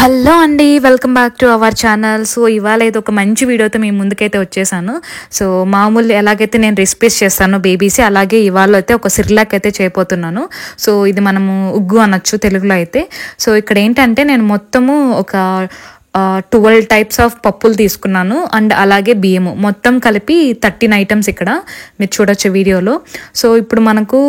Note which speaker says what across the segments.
Speaker 1: Hello అండి, welcome back to our channel. So ఇవాళ అయితే ఒక మంచి వీడియోతో మేము ముందుకైతే వచ్చేసాను. సో మామూలు ఎలాగైతే నేను రెసిపీస్ చేస్తాను బేబీస్, అలాగే ఇవాళ అయితే ఒక సిర్లాక్ అయితే చేయబోతున్నాను. సో ఇది మనము ఉగ్గు అనొచ్చు తెలుగులో అయితే. సో ఇక్కడ ఏంటంటే నేను మొత్తము ఒక 12 టైప్స్ ఆఫ్ పప్పులు తీసుకున్నాను అండ్ అలాగే బియ్యము మొత్తం కలిపి 13 ఐటమ్స్ ఇక్కడ మీరు చూడొచ్చు వీడియోలో. సో ఇప్పుడు మనకు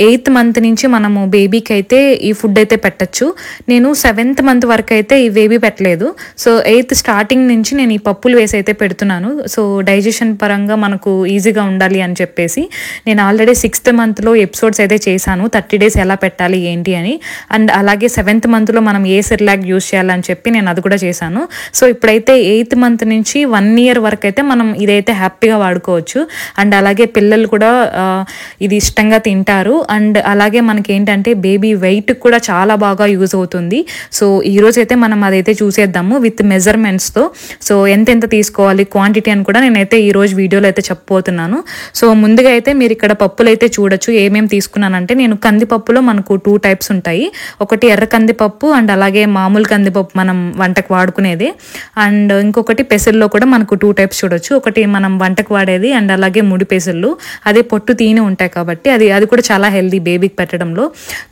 Speaker 1: 8th మంత్ నుంచి మనము బేబీకి అయితే ఈ ఫుడ్ అయితే పెట్టచ్చు. నేను 7th మంత్ వరకు అయితే ఈ బేబీ పెట్టలేదు. సో 8th స్టార్టింగ్ నుంచి నేను ఈ పప్పులు వేసి అయితే పెడుతున్నాను. సో డైజెషన్ పరంగా మనకు ఈజీగా ఉండాలి అని చెప్పేసి నేను ఆల్రెడీ 6th మంత్లో ఎపిసోడ్స్ అయితే చేశాను, 30 days ఎలా పెట్టాలి ఏంటి అని. అండ్ అలాగే 7th మంత్లో మనం ఏ సిర్లాక్ యూజ్ చేయాలని చెప్పి నేను అది కూడా చేశాను. సో ఇప్పుడైతే 8th మంత్ నుంచి 1 year వరకు అయితే మనం ఇదైతే హ్యాపీగా వాడుకోవచ్చు. అండ్ అలాగే పిల్లలు కూడా ఇది ఇష్టంగా తింటారు. అండ్ అలాగే మనకి ఏంటంటే బేబీ వెయిట్ కూడా చాలా బాగా యూజ్ అవుతుంది. సో ఈరోజు అయితే మనం అదైతే చూసేద్దాము విత్ మెజర్మెంట్స్తో. సో ఎంతెంత తీసుకోవాలి క్వాంటిటీ అని కూడా నేనైతే ఈరోజు వీడియోలో అయితే చెప్పబోతున్నాను. సో ముందుగా అయితే మీరు ఇక్కడ పప్పులు అయితే చూడొచ్చు ఏమేమి తీసుకున్నానంటే, నేను కందిపప్పులో మనకు 2 types ఉంటాయి. ఒకటి ఎర్ర కందిపప్పు అండ్ అలాగే మామూలు కందిపప్పు మనం వంటకు వాడుకునేది. అండ్ ఇంకొకటి పెసల్లో కూడా మనకు 2 types చూడొచ్చు. ఒకటి మనం వంటకు వాడేది అండ్ అలాగే ముడి పెసళ్ళు, అదే పొట్టు తీని ఉంటాయి కాబట్టి అది కూడా చాలా హెల్దీ బేబీకి పెట్టడంలో.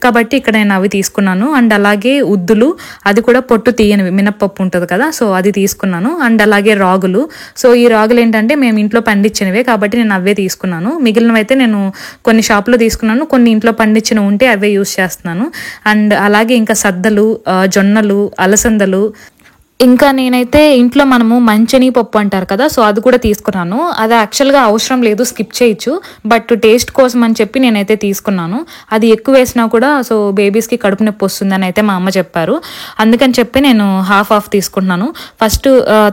Speaker 1: కాబట్టి ఇక్కడ నేను అవి తీసుకున్నాను. అండ్ అలాగే ఉద్దులు, అది కూడా పొట్టు తీయనివి, మినప్పప్పు ఉంటుంది కదా, సో అది తీసుకున్నాను. అండ్ అలాగే రాగులు. సో ఈ రాగులు ఏంటంటే మేము ఇంట్లో పండించినవే కాబట్టి నేను అవే తీసుకున్నాను. మిగిలినవి అయితే నేను కొన్ని షాప్లో తీసుకున్నాను, కొన్ని ఇంట్లో పండించినవి ఉంటే అవే యూస్ చేస్తున్నాను. అండ్ అలాగే ఇంకా సద్దలు, జొన్నలు, అలసందలు, ఇంకా నేనైతే ఇంట్లో మనము మంచెని పప్పు అంటారు కదా, సో అది కూడా తీసుకున్నాను. అది యాక్చువల్గా అవసరం లేదు, స్కిప్ చేయొచ్చు, బట్ టేస్ట్ కోసం అని చెప్పి నేనైతే తీసుకున్నాను. అది ఎక్కువ వేసినా కూడా సో బేబీస్కి కడుపు నొప్పి వస్తుందని అయితే మా అమ్మ చెప్పారు. అందుకని చెప్పి నేను హాఫ్ తీసుకున్నాను ఫస్ట్.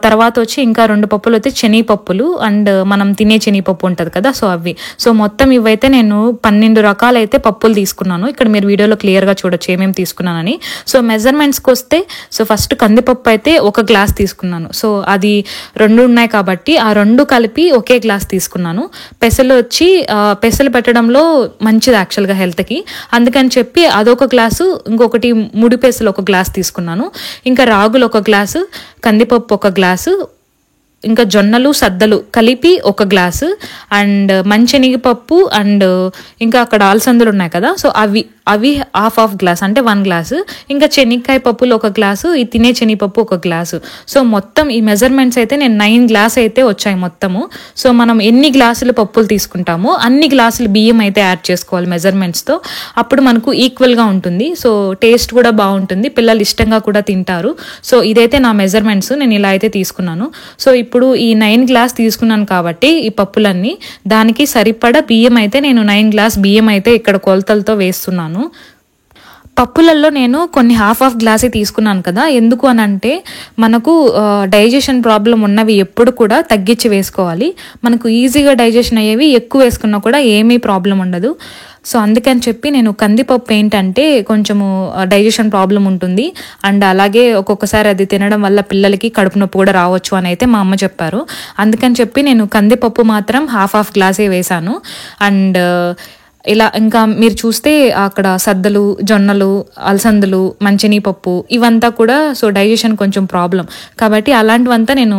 Speaker 1: తర్వాత వచ్చి ఇంకా 2 పప్పులు అయితే శనగపప్పులు అండ్ మనం తినే శనగపప్పు ఉంటుంది కదా, సో అవి. సో మొత్తం ఇవైతే నేను 12 రకాలైతే పప్పులు తీసుకున్నాను. ఇక్కడ మీరు వీడియోలో క్లియర్గా చూడొచ్చు ఏమేమి తీసుకున్నానని. సో మెజర్మెంట్స్కి వస్తే సో ఫస్ట్ కందిపప్పు అయితే 1 గ్లాస్ తీసుకున్నాను. సో అది 2 ఉన్నాయి కాబట్టి ఆ 2 కలిపి ఒకే గ్లాస్ తీసుకున్నాను. పెసలు వచ్చి పెసలు పెట్టడంలో మంచిది యాక్చువల్గా హెల్త్కి, అందుకని చెప్పి అదొక గ్లాసు, ఇంకొకటి ముడి పెసలు 1 గ్లాస్ తీసుకున్నాను. ఇంకా రాగులు 1 గ్లాసు, కందిపప్పు 1 గ్లాసు, ఇంకా జొన్నలు సద్దలు కలిపి 1 గ్లాసు, అండ్ మంచెనిగిపప్పు అండ్ ఇంకా అక్కడ అలసందలు ఉన్నాయి కదా, సో అవి హాఫ్ గ్లాస్ అంటే 1 గ్లాసు. ఇంకా శనగకాయ పప్పులు 1 గ్లాసు, ఈ తినే శనగపప్పు 1 గ్లాసు. సో మొత్తం ఈ మెజర్మెంట్స్ అయితే నేను 9 గ్లాస్ అయితే వచ్చాయి మొత్తము. సో మనం ఎన్ని గ్లాసులు పప్పులు తీసుకుంటామో అన్ని గ్లాసులు బియ్యం అయితే యాడ్ చేసుకోవాలి మెజర్మెంట్స్తో, అప్పుడు మనకు ఈక్వల్గా ఉంటుంది. సో టేస్ట్ కూడా బాగుంటుంది, పిల్లలు ఇష్టంగా కూడా తింటారు. సో ఇదైతే నా మెజర్మెంట్స్, నేను ఇలా అయితే తీసుకున్నాను. సో ఇప్పుడు ఈ 9 గ్లాస్ తీసుకున్నాను కాబట్టి ఈ పప్పులన్నీ, దానికి సరిపడా బియ్యం అయితే నేను 9 గ్లాస్ బియ్యం అయితే ఇక్కడ కొలతలతో వేస్తున్నాను. పప్పులలో నేను కొన్ని హాఫ్ గ్లాసే తీసుకున్నాను కదా, ఎందుకు అని అంటే మనకు డైజెషన్ ప్రాబ్లం ఉన్నవి ఎప్పుడు కూడా తగ్గించి వేసుకోవాలి. మనకు ఈజీగా డైజెషన్ అయ్యేవి ఎక్కువ వేసుకున్నా కూడా ఏమీ ప్రాబ్లం ఉండదు. సో అందుకని చెప్పి నేను కందిపప్పు ఏంటంటే కొంచెము డైజెషన్ ప్రాబ్లం ఉంటుంది అండ్ అలాగే ఒక్కొక్కసారి అది తినడం వల్ల పిల్లలకి కడుపు నొప్పి కూడా రావచ్చు అని అయితే మా అమ్మ చెప్పారు. అందుకని చెప్పి నేను కందిపప్పు మాత్రం హాఫ్ గ్లాసే వేశాను. అండ్ ఇలా ఇంకా మీరు చూస్తే అక్కడ సద్దలు, జొన్నలు, అలసందలు, మంచెనిపప్పు ఇవంతా కూడా సో డైజెషన్ కొంచెం ప్రాబ్లం కాబట్టి అలాంటివంతా నేను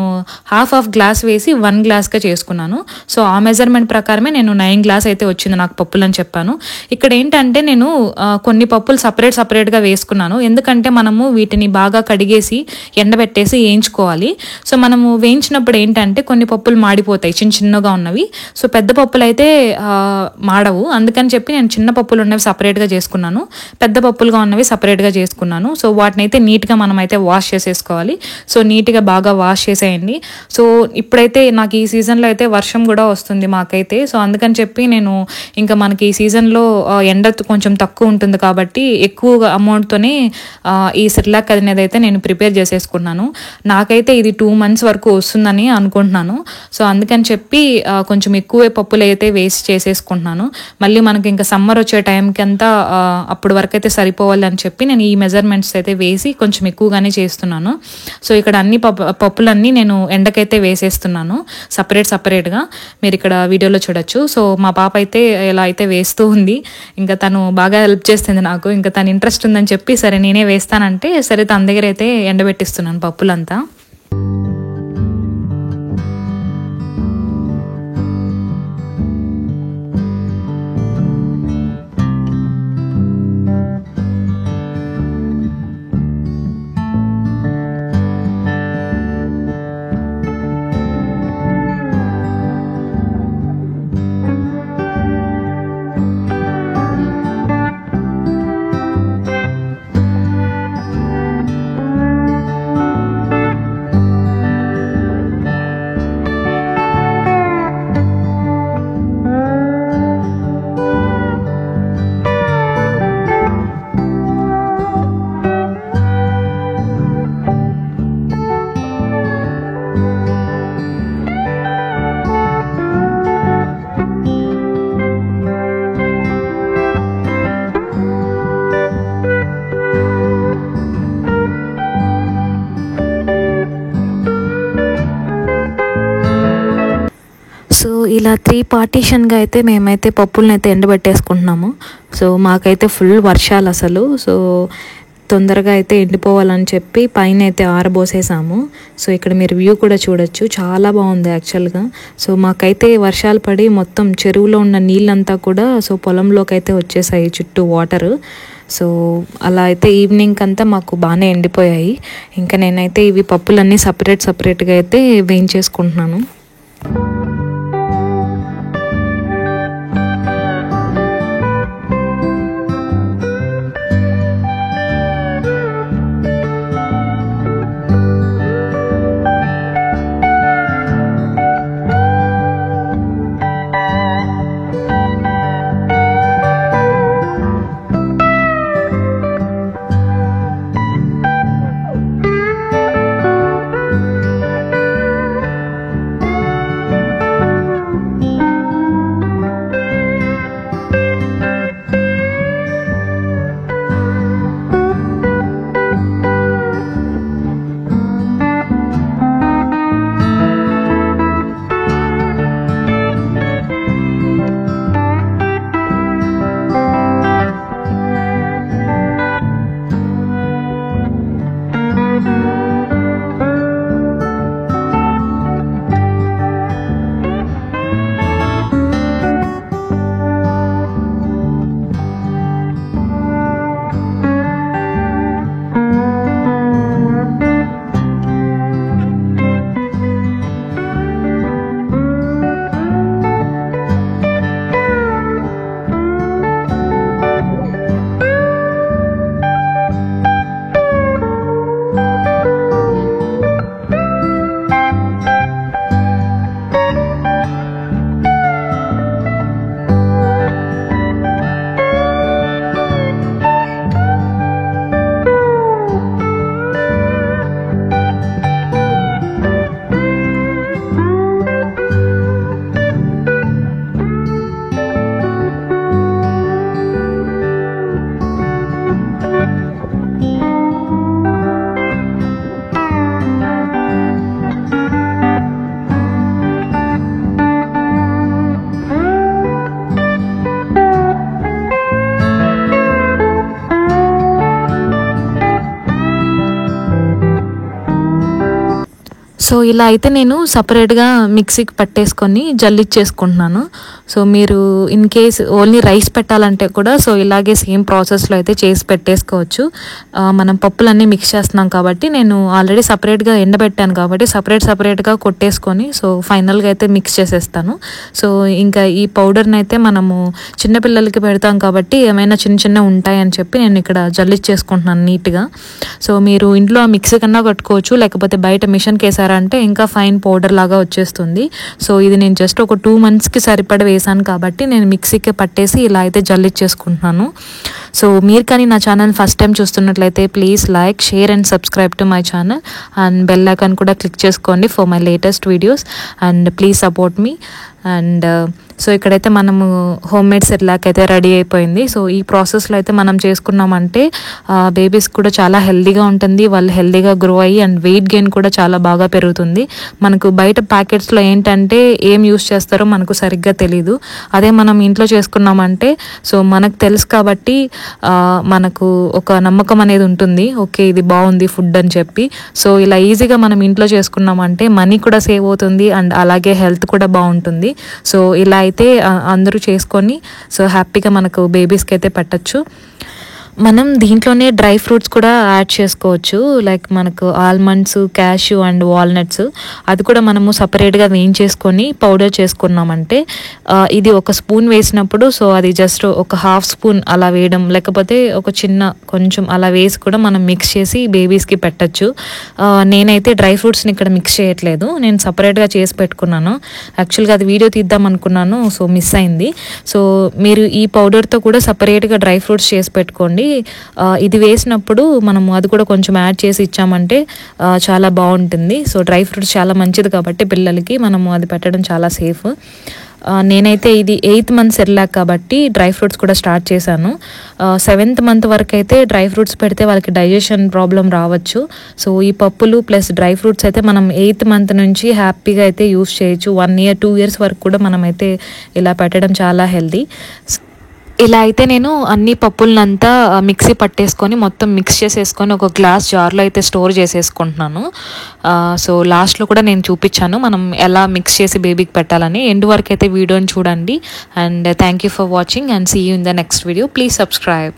Speaker 1: హాఫ్ గ్లాస్ వేసి 1 గ్లాస్గా చేసుకున్నాను. సో ఆ మెజర్మెంట్ ప్రకారమే నేను 9 గ్లాస్ అయితే వచ్చింది నాకు పప్పులు అని చెప్పాను. ఇక్కడ ఏంటంటే నేను కొన్ని పప్పులు సపరేట్గా వేసుకున్నాను, ఎందుకంటే మనము వీటిని బాగా కడిగేసి ఎండబెట్టేసి వేయించుకోవాలి. సో మనము వేయించినప్పుడు ఏంటంటే కొన్ని పప్పులు మాడిపోతాయి చిన్నగా ఉన్నవి, సో పెద్ద పప్పులు అయితే మాడవు. అందుకని చెప్పి నేను చిన్న పప్పులు ఉన్నవి సపరేట్గా చేసుకున్నాను, పెద్ద పప్పులుగా ఉన్నవి సపరేట్గా చేసుకున్నాను. సో వాటిని అయితే నీట్గా మనం అయితే వాష్ చేసేసుకోవాలి. సో నీట్గా బాగా వాష్ చేసేయండి. సో ఇప్పుడైతే నాకు ఈ సీజన్లో అయితే వర్షం కూడా వస్తుంది మాకైతే. సో అందుకని చెప్పి నేను ఇంకా మనకి ఈ సీజన్లో ఎండ కొంచెం తక్కువ ఉంటుంది కాబట్టి ఎక్కువ అమౌంట్తోనే ఈ సిర్లాక్ అనేది అయితే నేను ప్రిపేర్ చేసేసుకున్నాను. నాకైతే ఇది 2 months వరకు వస్తుందని అనుకుంటున్నాను. సో అందుకని చెప్పి కొంచెం ఎక్కువ పప్పులు అయితే వేస్ట్ చేసేసుకుంటున్నాను. మళ్ళీ మనకి ఇంకా సమ్మర్ వచ్చే టైంకి అంతా అప్పుడు వరకు అయితే సరిపోవాలి అని చెప్పి నేను ఈ మెజర్మెంట్స్ అయితే వేసి కొంచెం ఎక్కువగానే చేస్తున్నాను. సో ఇక్కడ అన్ని పప్పులన్నీ నేను ఎండకైతే వేసేస్తున్నాను సపరేట్గా. మీరు ఇక్కడ వీడియోలో చూడొచ్చు. సో మా పాప అయితే ఇలా అయితే వేస్తూ ఉంది. ఇంకా తను బాగా హెల్ప్ చేస్తుంది నాకు. ఇంకా తను ఇంట్రెస్ట్ ఉందని చెప్పి సరే నేనే వేస్తానంటే సరే తన దగ్గర అయితే ఎండబెట్టిస్తున్నాను పప్పులంతా. సో ఇలా 3 పార్టీషన్గా అయితే మేమైతే పప్పులను అయితే ఎండబెట్టేసుకుంటున్నాము. సో మాకైతే ఫుల్ వర్షాలు అసలు. సో తొందరగా అయితే ఎండిపోవాలని చెప్పి పైన అయితే ఆరబోసేసాము. సో ఇక్కడ మీరు వ్యూ కూడా చూడొచ్చు, చాలా బాగుంది యాక్చువల్గా. సో మాకైతే వర్షాలు పడి మొత్తం చెరువులో ఉన్న నీళ్ళంతా కూడా సో పొలంలోకి అయితే వచ్చేసాయి చుట్టూ వాటర్. సో అలా అయితే ఈవినింగ్ అంతా మాకు బాగానే ఎండిపోయాయి. ఇంకా నేనైతే ఇవి పప్పులన్నీ సపరేట్గా అయితే వేయించేసుకుంటున్నాను. సో ఇలా అయితే నేను సపరేట్గా మిక్సీకి పట్టేసుకొని జల్లిచ్చేసుకుంటున్నాను. సో మీరు ఇన్ కేస్ ఓన్లీ రైస్ పెట్టాలంటే కూడా సో ఇలాగే సేమ్ ప్రాసెస్లో అయితే చేసి పెట్టేసుకోవచ్చు. మనం పప్పులన్నీ మిక్స్ చేస్తున్నాం కాబట్టి నేను ఆల్రెడీ సపరేట్గా ఎండబెట్టాను కాబట్టి సపరేట్గా కొట్టేసుకొని సో ఫైనల్గా అయితే మిక్స్ చేసేస్తాను. సో ఇంకా ఈ పౌడర్ని అయితే మనము చిన్నపిల్లలకి పెడతాం కాబట్టి ఏమైనా చిన్న ఉంటాయని చెప్పి నేను ఇక్కడ జల్లిచ్చేసుకుంటున్నాను నీట్గా. సో మీరు ఇంట్లో మిక్సీ కన్నా కట్టుకోవచ్చు, లేకపోతే బయట మిషన్కి వేసారంటే ఇంకా ఫైన్ పౌడర్ లాగా వచ్చేస్తుంది. సో ఇది నేను జస్ట్ ఒక 2 monthsకి సరిపడ వేసాను కాబట్టి నేను మిక్సీకి పట్టేసి ఇలా అయితే జల్లిచ్చేసుకుంటున్నాను. సో మీరు కానీ నా ఛానల్ ఫస్ట్ టైం చూస్తున్నట్లయితే please like, share and subscribe to my channel and bell icon కూడా క్లిక్ చేసుకోండి for my latest videos and please support me. And so ఇక్కడైతే మనము హోమ్ మేడ్ సెర్లాక్ అయితే రెడీ అయిపోయింది. సో ఈ ప్రాసెస్లో అయితే మనం చేసుకున్నామంటే బేబీస్ కూడా చాలా హెల్దీగా ఉంటుంది, వాళ్ళు హెల్దీగా గ్రో అయ్యి అండ్ వెయిట్ గెయిన్ కూడా చాలా బాగా పెరుగుతుంది. మనకు బయట ప్యాకెట్స్లో ఏంటంటే ఏం యూస్ చేస్తారో మనకు సరిగ్గా తెలీదు. అదే మనం ఇంట్లో చేసుకున్నామంటే సో మనకు తెలుసు కాబట్టి మనకు ఒక నమ్మకం అనేది ఉంటుంది, ఓకే ఇది బాగుంది ఫుడ్ అని చెప్పి. సో ఇలా ఈజీగా మనం ఇంట్లో చేసుకున్నామంటే మనీ కూడా సేవ్ అవుతుంది అండ్ అలాగే హెల్త్ కూడా బాగుంటుంది. సో ఇలా అయితే అందరూ చేసుకొని సో హ్యాపీగా మనకు బేబీస్కి అయితే పెట్టచ్చు. మనం దీంట్లోనే డ్రై ఫ్రూట్స్ కూడా యాడ్ చేసుకోవచ్చు, లైక్ మనకు ఆల్మండ్స్, క్యాష్యూ అండ్ వాల్నట్స్. అది కూడా మనము సపరేట్గా వేయించేసుకొని పౌడర్ చేసుకున్నామంటే ఇది ఒక స్పూన్ వేసినప్పుడు సో అది జస్ట్ ఒక హాఫ్ స్పూన్ అలా వేయడం, లేకపోతే ఒక చిన్న కొంచెం అలా వేసి కూడా మనం మిక్స్ చేసి బేబీస్కి పెట్టచ్చు. నేనైతే డ్రై ఫ్రూట్స్ని ఇక్కడ మిక్స్ చేయట్లేదు, నేను సపరేట్గా చేసి పెట్టుకున్నాను. యాక్చువల్గా అది వీడియో తీద్దాం అనుకున్నాను, సో మిస్ అయింది. సో మీరు ఈ పౌడర్తో కూడా సపరేట్గా డ్రై ఫ్రూట్స్ చేసి పెట్టుకోండి. ఇది వేసినప్పుడు మనము అది కూడా కొంచెం యాడ్ చేసి ఇచ్చామంటే చాలా బాగుంటుంది. సో డ్రై ఫ్రూట్స్ చాలా మంచిది కాబట్టి పిల్లలకి మనము అది పెట్టడం చాలా సేఫ్. నేనైతే ఇది 8th మంత్ సెర్లాక్ కాబట్టి డ్రై ఫ్రూట్స్ కూడా స్టార్ట్ చేశాను. 7th మంత్ వరకు అయితే డ్రై ఫ్రూట్స్ పెడితే వాళ్ళకి డైజెషన్ ప్రాబ్లం రావచ్చు. సో ఈ పప్పులు ప్లస్ డ్రై ఫ్రూట్స్ అయితే మనం 8th మంత్ నుంచి హ్యాపీగా అయితే యూస్ చేయొచ్చు. 1 year 2 years వరకు కూడా మనం అయితే ఇలా పెట్టడం చాలా హెల్దీ. ఇలా అయితే నేను అన్ని పప్పులనంతా మిక్సీ పట్టేసుకొని మొత్తం మిక్స్ చేసేసుకొని ఒక గ్లాస్ జార్లో అయితే స్టోర్ చేసేసుకుంటున్నాను. సో లాస్ట్లో కూడా నేను చూపించాను మనం ఎలా మిక్స్ చేసి బేబీకి పెట్టాలని. ఎండ్ వరకు అయితే వీడియోని చూడండి. And thank you for watching and see you in the next video. Please subscribe.